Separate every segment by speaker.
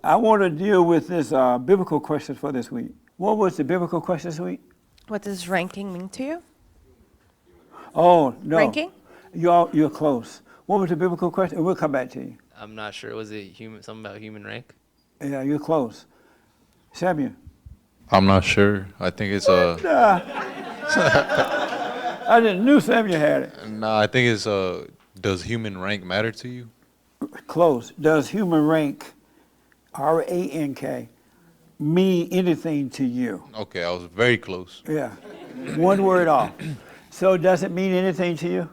Speaker 1: I want to deal with this biblical question for this week. What was the biblical question this week?
Speaker 2: What does ranking mean to you?
Speaker 1: Oh, no.
Speaker 2: Ranking?
Speaker 1: You're close. What was the biblical question? We'll come back to you.
Speaker 3: I'm not sure. Was it something about human rank?
Speaker 1: Yeah, you're close. Samuel?
Speaker 4: I'm not sure. I think it's
Speaker 1: I didn't knew Samuel had it.
Speaker 4: No, I think it's does human rank matter to you?
Speaker 1: Close. Does human rank, R-A-N-K, mean anything to you?
Speaker 4: Okay, I was very close.
Speaker 1: Yeah. One word off. So does it mean anything to you?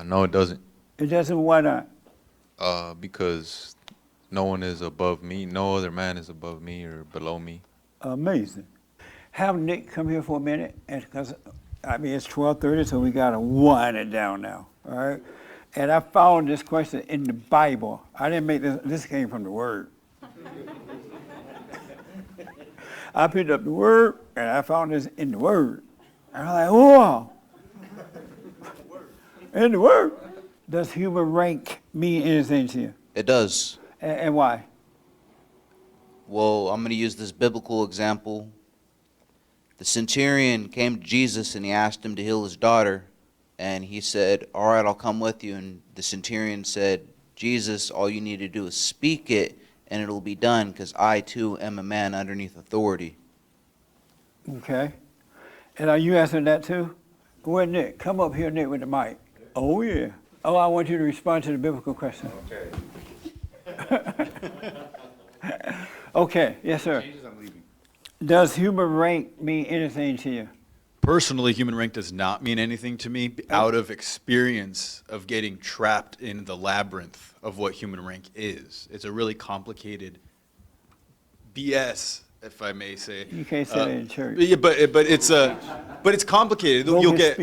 Speaker 4: No, it doesn't.
Speaker 1: It doesn't. Why not?
Speaker 4: Because no one is above me. No other man is above me or below me.
Speaker 1: Amazing. Have Nick come here for a minute, and because it's 12:30, so we gotta wind it down now. All right. And I found this question in the Bible. I didn't make this. This came from the Word. I picked up the Word, and I found this in the Word. And I'm like, whoa. In the Word. Does human rank mean anything to you?
Speaker 5: It does.
Speaker 1: And why?
Speaker 5: Well, I'm going to use this biblical example. The centurion came to Jesus and he asked him to heal his daughter. And he said, all right, I'll come with you. And the centurion said, Jesus, all you need to do is speak it and it'll be done, because I too am a man underneath authority.
Speaker 1: Okay. And are you answering that too? Where Nick? Come up here, Nick, with the mic. Oh, yeah. Oh, I want you to respond to the biblical question.
Speaker 6: Okay.
Speaker 1: Okay, yes, sir. Does human rank mean anything to you?
Speaker 6: Personally, human rank does not mean anything to me out of experience of getting trapped in the labyrinth of what human rank is. It's a really complicated BS, if I may say.
Speaker 1: You can't say that in church.
Speaker 6: Yeah, but it's complicated. You'll get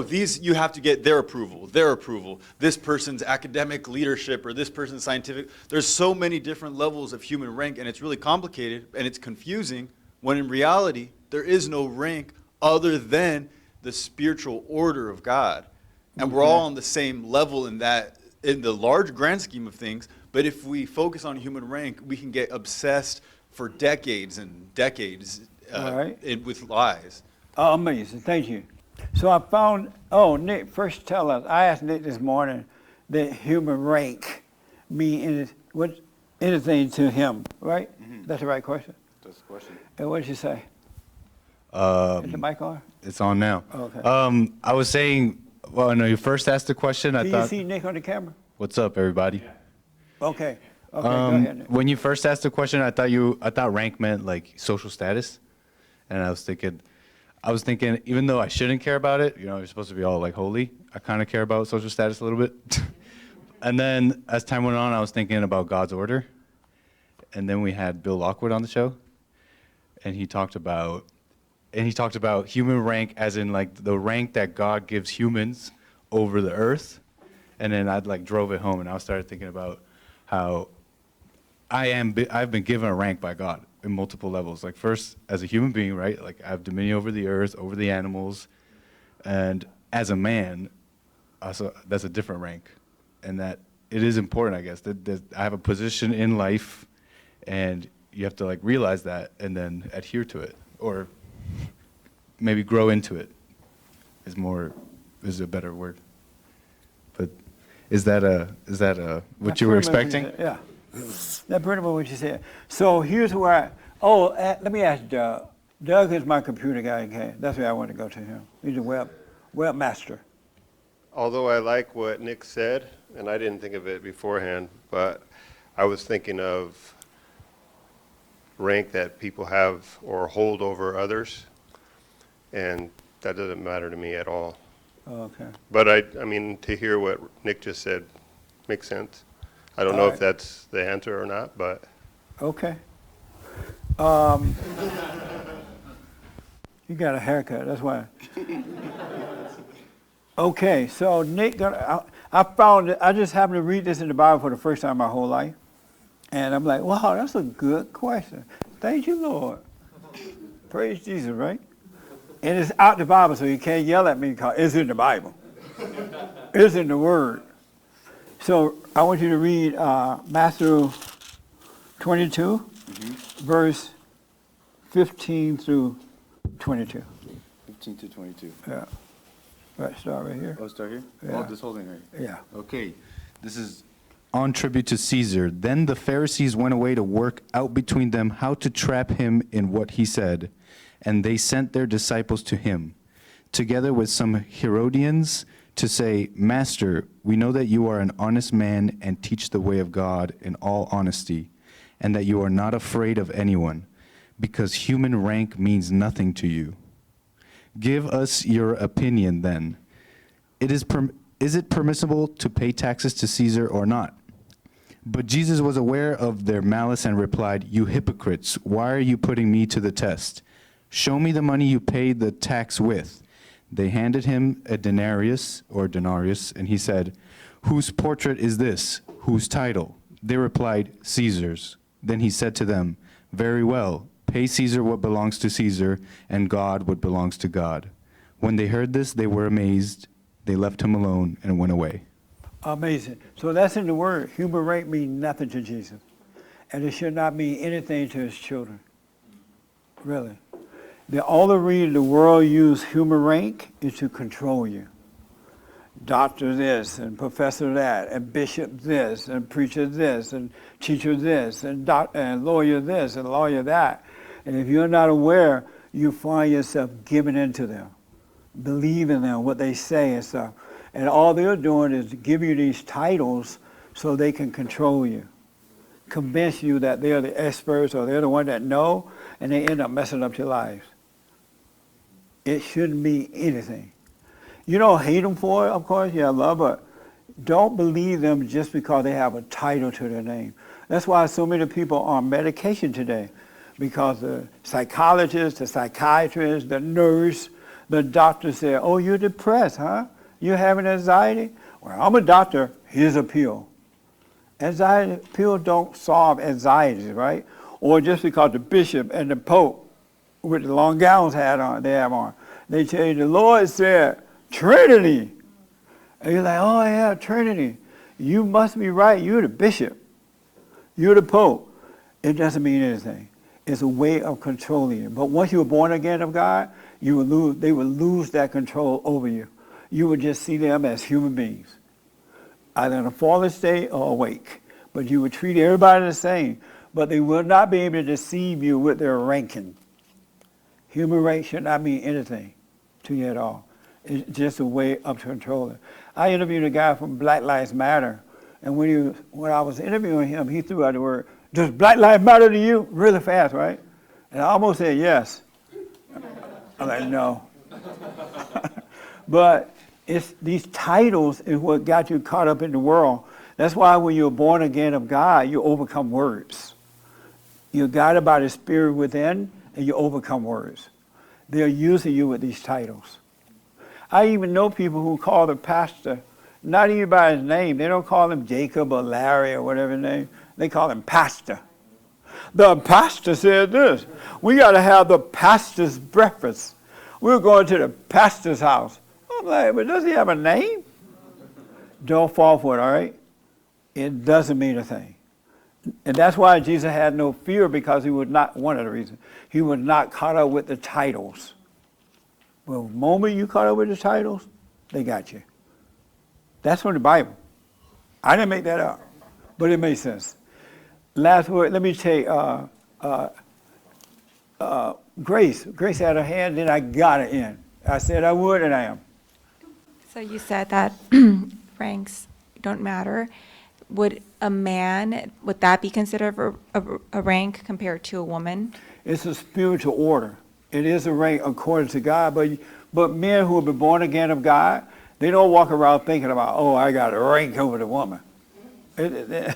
Speaker 6: these, you have to get their approval. This person's academic leadership or this person's scientific. There's so many different levels of human rank, and it's really complicated and it's confusing when in reality there is no rank other than the spiritual order of God. And we're all on the same level in that, in the large grand scheme of things. But if we focus on human rank, we can get obsessed for decades and decades with lies.
Speaker 1: Oh, amazing. Thank you. So I found, Nick, first tell us, I asked Nick this morning that human rank mean anything to him, right? Mm-hmm. That's the right question?
Speaker 7: That's the question.
Speaker 1: And what did you say? Is the mic on?
Speaker 7: It's on now.
Speaker 1: Okay.
Speaker 7: I was saying, well, no, you first asked the question.
Speaker 1: Can you see Nick on the camera?
Speaker 7: What's up, everybody?
Speaker 1: Okay. Okay, go ahead, Nick.
Speaker 7: When you first asked the question, I thought rank meant like social status, and I was thinking, even though I shouldn't care about it, you're supposed to be all like holy, I kind of care about social status a little bit. And then as time went on, I was thinking about God's order, and then we had Bill Lockwood on the show, and he talked about human rank as in like the rank that God gives humans over the earth, and then I'd like drove it home, and I started thinking about how I've been given a rank by God in multiple levels. Like first, as a human being, right? Like I have dominion over the earth, over the animals, and as a man, also that's a different rank, and that it is important, I guess, that I have a position in life, and you have to like realize that and then adhere to it, or maybe grow into it. Is a better word. But is that what you were expecting?
Speaker 1: Yeah. That's pretty much what you said. So here's where let me ask Doug. Doug is my computer guy. Okay, that's where I want to go to him. He's a webmaster.
Speaker 8: Although I like what Nick said, and I didn't think of it beforehand, but I was thinking of rank that people have or hold over others, and that doesn't matter to me at all.
Speaker 1: Okay.
Speaker 8: But I mean, to hear what Nick just said makes sense. I don't know if that's the answer or not, but.
Speaker 1: Okay. You got a haircut, that's why. Okay, so Nick, I found it. I just happened to read this in the Bible for the first time in my whole life. And I'm like, wow, that's a good question. Thank you, Lord. Praise Jesus, right? And it's out the Bible, so you can't yell at me because it's in the Bible. It's in the Word. So I want you to read Matthew 22, verse 15 through 22.
Speaker 7: 15 to 22.
Speaker 1: Yeah. Right, start right here.
Speaker 7: Oh, start here?
Speaker 1: Yeah.
Speaker 7: Oh, this whole thing right here.
Speaker 1: Yeah.
Speaker 7: Okay, this is on tribute to Caesar. Then the Pharisees went away to work out between them how to trap him in what he said. And they sent their disciples to him, together with some Herodians, to say, Master, we know that you are an honest man and teach the way of God in all honesty, and that you are not afraid of anyone, because human rank means nothing to you. Give us your opinion then. Is it permissible to pay taxes to Caesar or not? But Jesus was aware of their malice and replied, You hypocrites, why are you putting me to the test? Show me the money you paid the tax with. They handed him a denarius, and he said, Whose portrait is this? Whose title? They replied, Caesar's. Then he said to them, Very well, pay Caesar what belongs to Caesar, and God what belongs to God. When they heard this, they were amazed. They left him alone and went away.
Speaker 1: Amazing. So that's in the word. Human rank means nothing to Jesus. And it should not mean anything to his children. Really. All the reason the world use human rank is to control you. Doctor this, and professor that, and bishop this, and preacher this, and teacher this, and lawyer this, and lawyer that. And if you're not aware, you find yourself giving in to them, believing them, what they say and stuff. And all they're doing is give you these titles so they can control you, convince you that they're the experts or they're the one that know, and they end up messing up your lives. It shouldn't be anything. You don't hate them for it, of course, yeah, love, but don't believe them just because they have a title to their name. That's why so many people are on medication today, because the psychologist, the psychiatrist, the nurse, the doctor say, oh, you're depressed, huh? You're having anxiety? Well, I'm a doctor, here's a pill. Anxiety pills don't solve anxieties, right? Or just because the bishop and the pope with the long gowns they have on, they tell you the Lord said, Trinity. And you're like, oh yeah, Trinity. You must be right. You're the bishop. You're the pope. It doesn't mean anything. It's a way of controlling you. But once you're born again of God, they will lose that control over you. You would just see them as human beings, either in a fallen state or awake. But you would treat everybody the same. But they will not be able to deceive you with their ranking. Human rank should not mean anything to you at all. It's just a way of controlling. I interviewed a guy from Black Lives Matter, and when I was interviewing him, he threw out the word, does Black Lives Matter to you? Really fast, right? And I almost said yes. I'm like, no. But it's these titles is what got you caught up in the world. That's why when you're born again of God, you overcome words. You're guided by the Spirit within, and you overcome words. They're using you with these titles. I even know people who call the pastor, not even by his name. They don't call him Jacob or Larry or whatever his name. They call him pastor. The pastor said this. We got to have the pastor's breakfast. We're going to the pastor's house. I'm like, but does he have a name? Don't fall for it, all right? It doesn't mean a thing. And that's why Jesus had no fear, because he was not, one of the reasons, he was not caught up with the titles. Well, the moment you caught up with the titles, they got you. That's from the Bible. I didn't make that up, but it makes sense. Last word, let me take Grace. Grace had her hand, then I got it in. I said I would, and I am.
Speaker 9: So you said that ranks don't matter. Would a man, would that be considered a rank compared to a woman?
Speaker 1: It's a spiritual order. It is a rank according to God, but men who have been born again of God, they don't walk around thinking about, oh, I got a rank over the woman. They're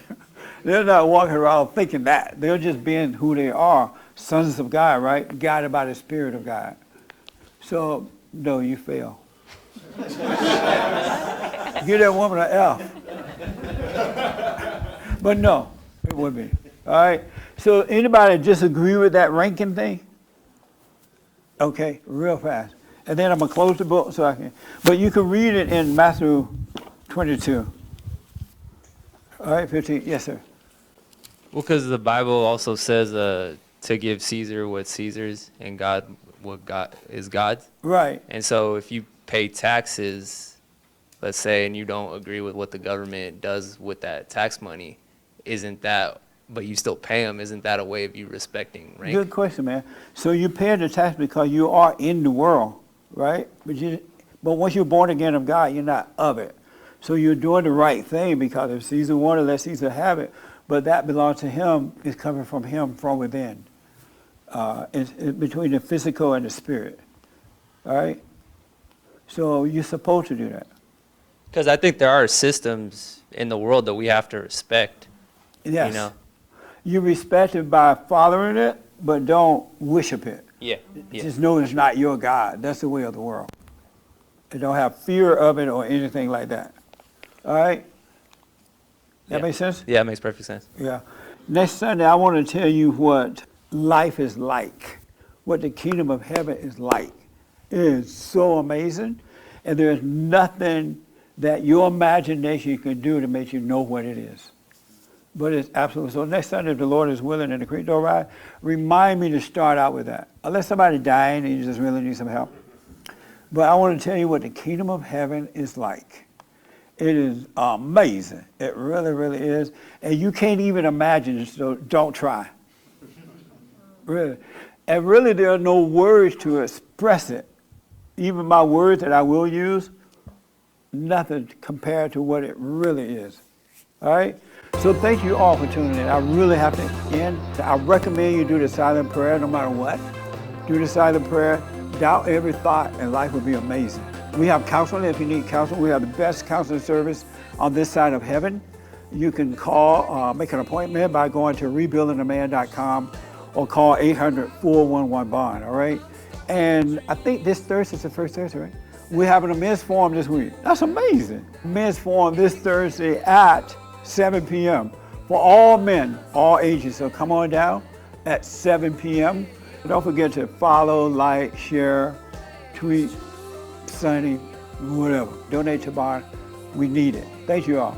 Speaker 1: not walking around thinking that. They're just being who they are, sons of God, right? Guided by the Spirit of God. So, no, you fail. Give that woman an F. But no, it would be. All right? So anybody disagree with that ranking thing? Okay, real fast. And then I'm going to close the book so I can. But you can read it in Matthew 22. All right, 15. Yes, sir.
Speaker 3: Well, because the Bible also says to give Caesar what Caesar's and God what God is God's.
Speaker 1: Right.
Speaker 3: And so if you pay taxes, let's say, and you don't agree with what the government does with that tax money, isn't that, but you still pay them, isn't that a way of you respecting rank?
Speaker 1: Good question, man. So you pay the tax because you are in the world, right? But once you're born again of God, you're not of it. So you're doing the right thing because if Caesar wanted, let Caesar have it. But that belongs to him, is coming from him from within. It's between the physical and the spirit. All right? So you're supposed to do that.
Speaker 3: Because I think there are systems in the world that we have to respect.
Speaker 1: Yes.
Speaker 3: You know?
Speaker 1: You respect it by following it, but don't worship it.
Speaker 3: Yeah. Yeah.
Speaker 1: Just know it's not your God. That's the way of the world. And don't have fear of it or anything like that. All right? That
Speaker 3: Yeah.
Speaker 1: make sense?
Speaker 3: Yeah, it makes perfect sense.
Speaker 1: Yeah. Next Sunday, I want to tell you what life is like, what the kingdom of heaven is like. It is so amazing, and there's nothing that your imagination can do to make you know what it is. But it's absolutely so. Next Sunday, if the Lord is willing and the creek don't ride, remind me to start out with that. Unless somebody's dying and you just really need some help. But I want to tell you what the kingdom of heaven is like. It is amazing. It really, really is. And you can't even imagine it, so don't try. Really. And really, there are no words to express it. Even my words that I will use, nothing compared to what it really is. All right? So thank you all for tuning in. I really have to end. I recommend you do the silent prayer no matter what. Do the silent prayer. Doubt every thought, and life will be amazing. We have counseling if you need counseling. We have the best counseling service on this side of heaven. You can call, make an appointment by going to rebuildingaman.com or call 800-411-BOND, all right? And I think this Thursday is the first Thursday, right? We're having a men's forum this week. That's amazing. Men's forum this Thursday at 7 p.m. for all men, all ages. So come on down at 7 p.m. Don't forget to follow, like, share, tweet, Sunny, whatever. Donate to Bond. We need it. Thank you all.